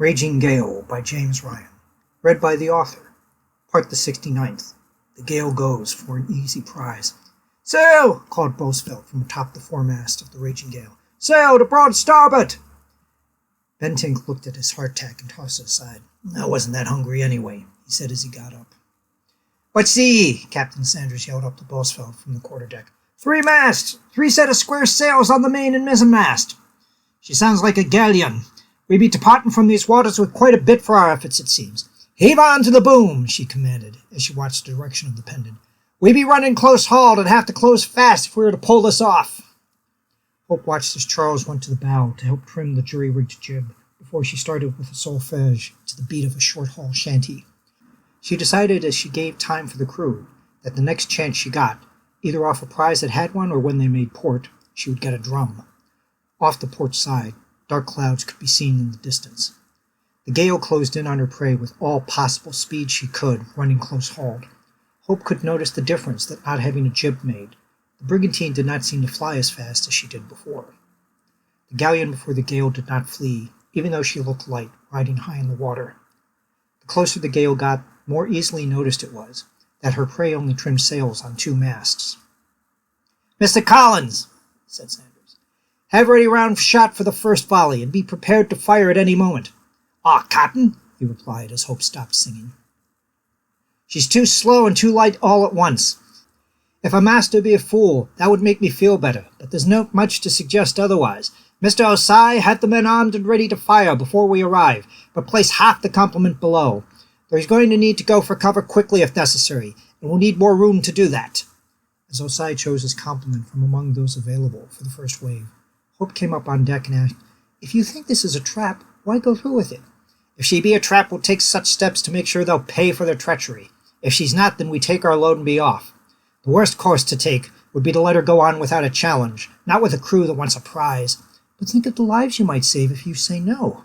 Raging Gale by James Ryan. Read by the author. Part the 69th. The Gale goes for an easy prize. "Sail!" called Bosvelt from atop the foremast of the Raging Gale. "Sail to broad starboard!" Bentinck looked at his hardtack and tossed it aside. "I wasn't that hungry anyway," he said as he got up. "What see ye?" Captain Sanders yelled up to Bosvelt from the quarterdeck. "Three masts! 3 set of square sails on the main and mizzenmast." "She sounds like a galleon. We be departing from these waters with quite a bit for our efforts, it seems." "Heave on to the boom," she commanded, as she watched the direction of the pendant. "We be running close hauled and have to close fast if we were to pull this off." Hope watched as Charles went to the bow to help trim the jury-rigged jib before she started with a solfege to the beat of a short-haul shanty. She decided as she gave time for the crew that the next chance she got, either off a prize that had one or when they made port, she would get a drum. Off the port side, dark clouds could be seen in the distance. The Gale closed in on her prey with all possible speed she could, running close-hauled. Hope could notice the difference that not having a jib made. The brigantine did not seem to fly as fast as she did before. The galleon before the Gale did not flee, even though she looked light, riding high in the water. The closer the Gale got, the more easily noticed it was that her prey only trimmed sails on 2 masts. "Mr. Collins," said Sanders, "have ready round shot for the first volley, and be prepared to fire at any moment." "Ah, Cotton," he replied as Hope stopped singing. "She's too slow and too light all at once. If a master be a fool, that would make me feel better, but there's not much to suggest otherwise. Mr. Osai, have the men armed and ready to fire before we arrive, but place half the complement below. They're going to need to go for cover quickly if necessary, and we'll need more room to do that." As Osai chose his complement from among those available for the first wave, Hope came up on deck and asked, "If you think this is a trap, why go through with it?" "If she be a trap, we'll take such steps to make sure they'll pay for their treachery. If she's not, then we take our load and be off. The worst course to take would be to let her go on without a challenge, not with a crew that wants a prize." "But think of the lives you might save if you say no."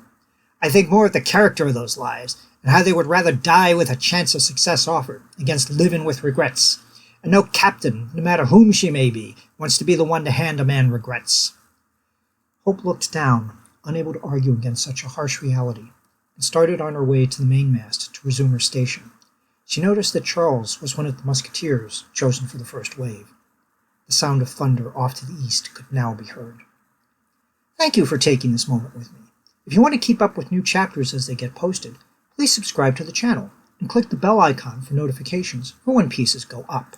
"I think more of the character of those lives, and how they would rather die with a chance of success offered, against living with regrets. And no captain, no matter whom she may be, wants to be the one to hand a man regrets." Hope looked down, unable to argue against such a harsh reality, and started on her way to the mainmast to resume her station. She noticed that Charles was one of the musketeers chosen for the first wave. The sound of thunder off to the east could now be heard. Thank you for taking this moment with me. If you want to keep up with new chapters as they get posted, please subscribe to the channel and click the bell icon for notifications for when pieces go up.